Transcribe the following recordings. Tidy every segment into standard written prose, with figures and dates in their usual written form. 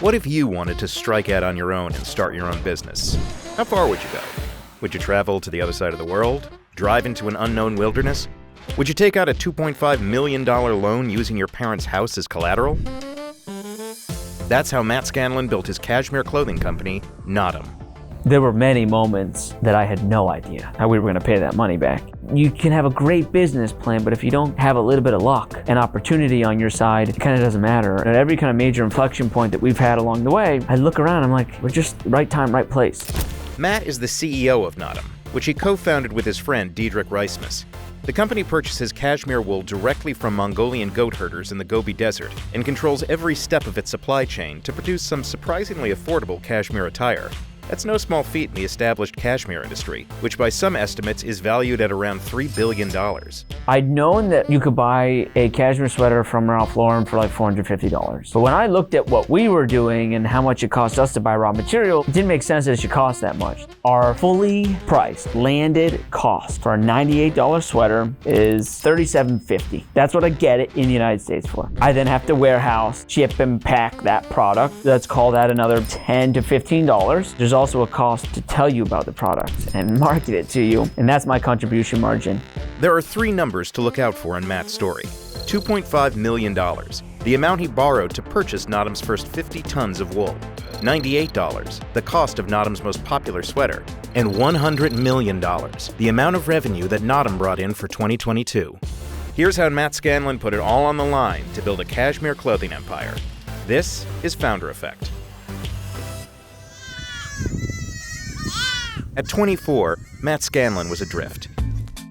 What if you wanted to strike out on your own and start your own business? How far would you go? Would you travel to the other side of the world? Drive into an unknown wilderness? Would you take out a $2.5 million loan using your parents' house as collateral? That's how Matt Scanlan built his cashmere clothing company, Naadam. There were many moments that I had no idea how we were going to pay that money back. You can have a great business plan, but if you don't have a little bit of luck and opportunity on your side, it kind of doesn't matter. At every kind of major inflection point that we've had along the way, I look around, I'm like, we're just right time, right place. Matt is the CEO of Naadam, which he co-founded with his friend Diederik Rijsemus. The company purchases cashmere wool directly from Mongolian goat herders in the Gobi Desert and controls every step of its supply chain to produce some surprisingly affordable cashmere attire. That's no small feat in the established cashmere industry, which by some estimates is valued at around $3 billion. I'd known that you could buy a cashmere sweater from Ralph Lauren for like $450. But when I looked at what we were doing and how much it cost us to buy raw material, it didn't make sense that it should cost that much. Our fully priced landed cost for a $98 sweater is $37.50. That's what I get it in the United States for. I then have to warehouse, ship, and pack that product. Let's call that another $10 to $15. There's also a cost to tell you about the product and market it to you, and that's my contribution margin. There are three numbers to look out for in Matt's story. $2.5 million, the amount he borrowed to purchase Naadam's first 50 tons of wool. $98, the cost of Naadam's most popular sweater. And $100 million, the amount of revenue that Naadam brought in for 2022. Here's how Matt Scanlan put it all on the line to build a cashmere clothing empire. This is Founder Effect. At 24, Matt Scanlan was adrift.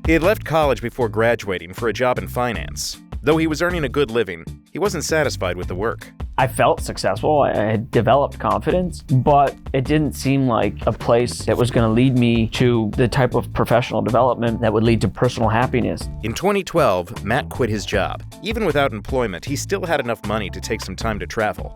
He had left college before graduating for a job in finance. Though he was earning a good living, he wasn't satisfied with the work. I felt successful, I had developed confidence, but it didn't seem like a place that was going to lead me to the type of professional development that would lead to personal happiness. In 2012, Matt quit his job. Even without employment, he still had enough money to take some time to travel.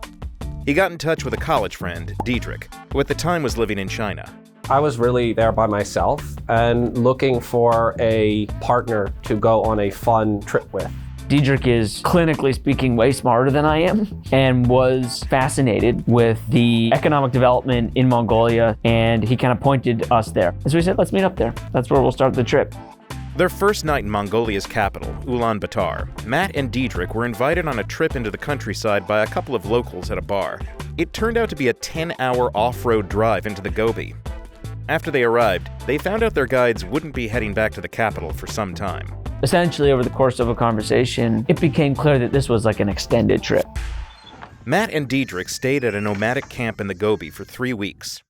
He got in touch with a college friend, Diederik, who at the time was living in China. I was really there by myself and looking for a partner to go on a fun trip with. Diederik is, clinically speaking, way smarter than I am and was fascinated with the economic development in Mongolia, and he kind of pointed us there. So we said, let's meet up there. That's where we'll start the trip. Their first night in Mongolia's capital, Ulaanbaatar, Matt and Diederik were invited on a trip into the countryside by a couple of locals at a bar. It turned out to be a 10-hour off-road drive into the Gobi. After they arrived, they found out their guides wouldn't be heading back to the capital for some time. Essentially, over the course of a conversation, it became clear that this was like an extended trip. Matt and Diederik stayed at a nomadic camp in the Gobi for 3 weeks.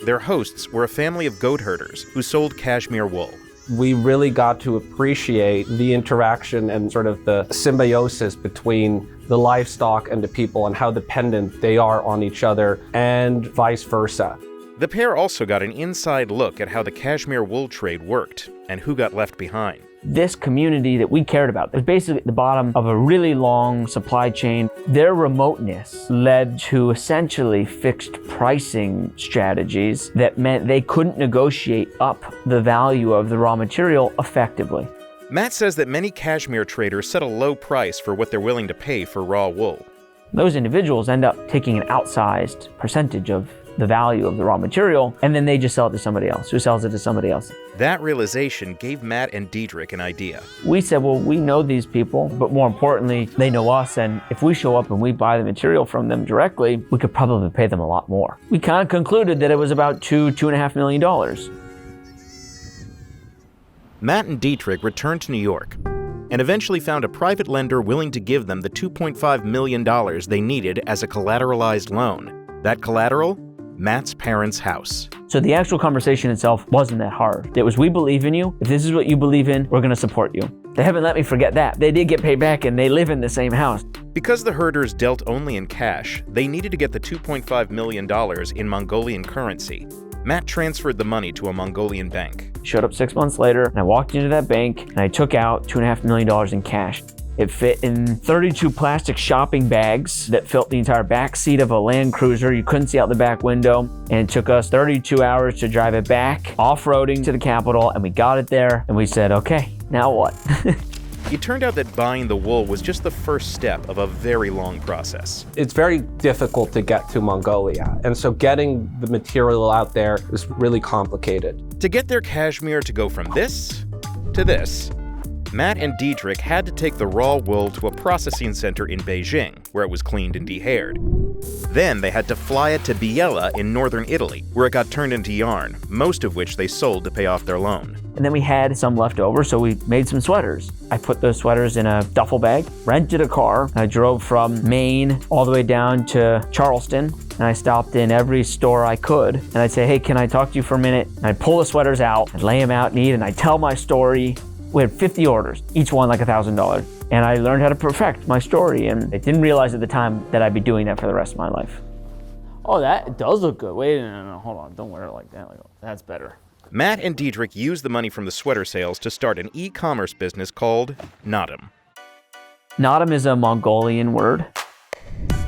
Their hosts were a family of goat herders who sold cashmere wool. We really got to appreciate the interaction and sort of the symbiosis between the livestock and the people and how dependent they are on each other and vice versa. The pair also got an inside look at how the cashmere wool trade worked and who got left behind. This community that we cared about was basically at the bottom of a really long supply chain. Their remoteness led to essentially fixed pricing strategies that meant they couldn't negotiate up the value of the raw material effectively. Matt says that many cashmere traders set a low price for what they're willing to pay for raw wool. Those individuals end up taking an outsized percentage of the value of the raw material, and then they just sell it to somebody else, who sells it to somebody else. That realization gave Matt and Diederik an idea. We said, well, we know these people, but more importantly, they know us, and if we show up and we buy the material from them directly, we could probably pay them a lot more. We kind of concluded that it was about $2.5 million. Matt and Diederik returned to New York and eventually found a private lender willing to give them the $2.5 million they needed as a collateralized loan. That collateral? Matt's parents' house. So the actual conversation itself wasn't that hard. It was, we believe in you. If this is what you believe in, we're going to support you. They haven't let me forget that. They did get paid back and they live in the same house. Because the herders dealt only in cash, they needed to get the $2.5 million in Mongolian currency. Matt transferred the money to a Mongolian bank. Showed up 6 months later, and I walked into that bank and I took out $2.5 million in cash. It fit in 32 plastic shopping bags that filled the entire back seat of a Land Cruiser. You couldn't see out the back window. And it took us 32 hours to drive it back, off-roading to the capital, and we got it there, and we said, okay, now what? It turned out that buying the wool was just the first step of a very long process. It's very difficult to get to Mongolia, and so getting the material out there is really complicated. To get their cashmere to go from this to this, Matt and Diederik had to take the raw wool to a processing center in Beijing, where it was cleaned and dehaired. Then they had to fly it to Biella in northern Italy, where it got turned into yarn, most of which they sold to pay off their loan. And then we had some left over, so we made some sweaters. I put those sweaters in a duffel bag, rented a car. I drove from Maine all the way down to Charleston, and I stopped in every store I could. And I'd say, hey, can I talk to you for a minute? And I'd pull the sweaters out, I'd lay them out neat, and I'd tell my story. We had 50 orders, each one like $1,000. And I learned how to perfect my story, and I didn't realize at the time that I'd be doing that for the rest of my life. Oh, that does look good. Wait, no, hold on. Don't wear it like that. That's better. Matt and Diederik used the money from the sweater sales to start an e-commerce business called Naadam. Naadam is a Mongolian word.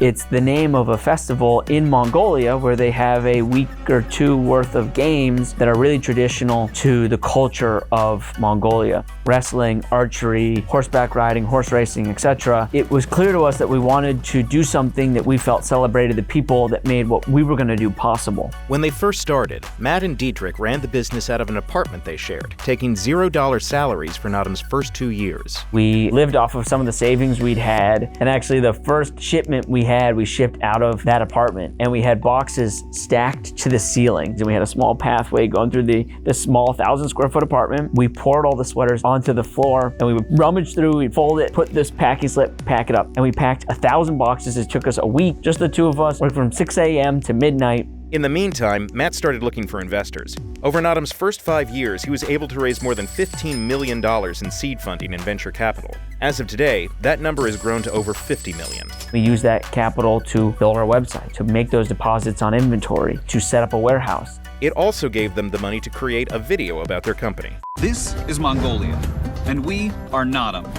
It's the name of a festival in Mongolia where they have a week or two worth of games that are really traditional to the culture of Mongolia. Wrestling, archery, horseback riding, horse racing, etc. It was clear to us that we wanted to do something that we felt celebrated the people that made what we were going to do possible. When they first started, Matt and Diederik ran the business out of an apartment they shared, taking $0 salaries for Naadam's first 2 years. We lived off of some of the savings we'd had, and actually the first shipment we shipped out of that apartment, and we had boxes stacked to the ceilings, and we had a small pathway going through this small 1,000 square foot apartment. We poured all the sweaters onto the floor, and we would rummage through, we'd fold it, put this packing slip, pack it up, and we packed 1,000 boxes. It took us a week, just the two of us, worked from 6 a.m. to midnight. In the meantime, Matt started looking for investors. Over Naadam's first 5 years, he was able to raise more than $15 million in seed funding and venture capital. As of today, that number has grown to over $50 million. We used that capital to build our website, to make those deposits on inventory, to set up a warehouse. It also gave them the money to create a video about their company. This is Mongolia, and we are Naadam.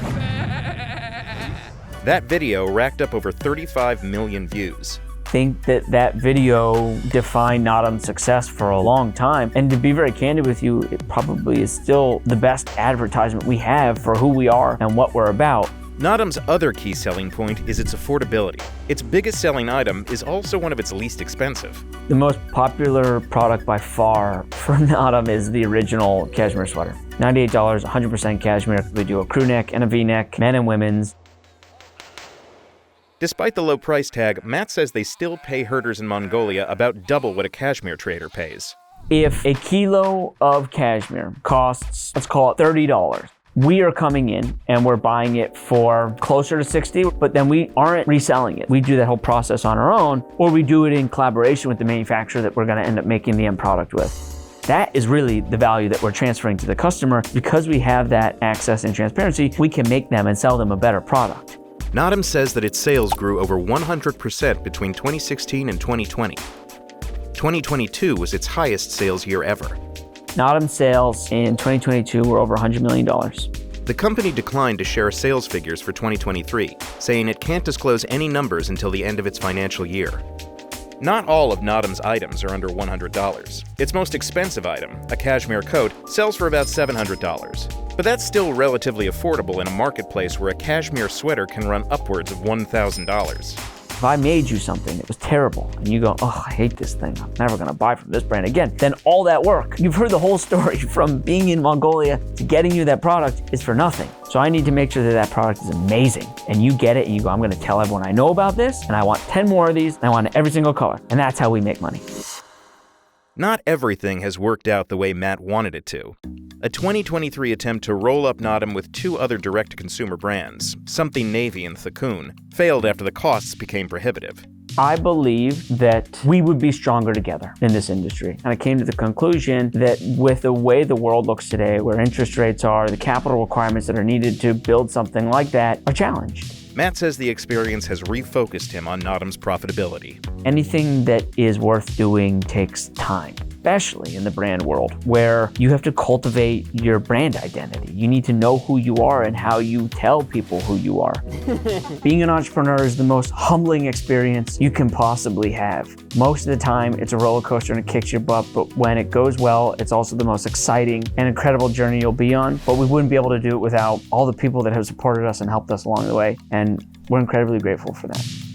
That video racked up over 35 million views. I think that video defined Naadam's success for a long time. And to be very candid with you, it probably is still the best advertisement we have for who we are and what we're about. Naadam's other key selling point is its affordability. Its biggest selling item is also one of its least expensive. The most popular product by far for Naadam is the original cashmere sweater. $98, 100% cashmere. We do a crew neck and a V-neck, men and women's. Despite the low price tag, Matt says they still pay herders in Mongolia about double what a cashmere trader pays. If a kilo of cashmere costs, let's call it $30, we are coming in and we're buying it for closer to $60, but then we aren't reselling it. We do that whole process on our own, or we do it in collaboration with the manufacturer that we're going to end up making the end product with. That is really the value that we're transferring to the customer. Because we have that access and transparency, we can make them and sell them a better product. Naadam says that its sales grew over 100% between 2016 and 2020. 2022 was its highest sales year ever. Naadam sales in 2022 were over $100 million. The company declined to share sales figures for 2023, saying it can't disclose any numbers until the end of its financial year. Not all of Naadam's items are under $100. Its most expensive item, a cashmere coat, sells for about $700. But that's still relatively affordable in a marketplace where a cashmere sweater can run upwards of $1,000. If I made you something that was terrible and you go, oh, I hate this thing, I'm never gonna buy from this brand again, then all that work, you've heard the whole story from being in Mongolia to getting you that product is for nothing. So I need to make sure that that product is amazing. And you get it and you go, I'm gonna tell everyone I know about this, and I want 10 more of these, and I want every single color. And that's how we make money. Not everything has worked out the way Matt wanted it to. A 2023 attempt to roll up Naadam with 2 other direct-to-consumer brands, Something Navy and Thakun, failed after the costs became prohibitive. I believe that we would be stronger together in this industry. And I came to the conclusion that with the way the world looks today, where interest rates are, the capital requirements that are needed to build something like that are challenged. Matt says the experience has refocused him on Naadam's profitability. Anything that is worth doing takes time. especially in the brand world, where you have to cultivate your brand identity. You need to know who you are and how you tell people who you are. Being an entrepreneur is the most humbling experience you can possibly have. Most of the time, it's a roller coaster and it kicks your butt, but when it goes well, it's also the most exciting and incredible journey you'll be on. But we wouldn't be able to do it without all the people that have supported us and helped us along the way, and we're incredibly grateful for that.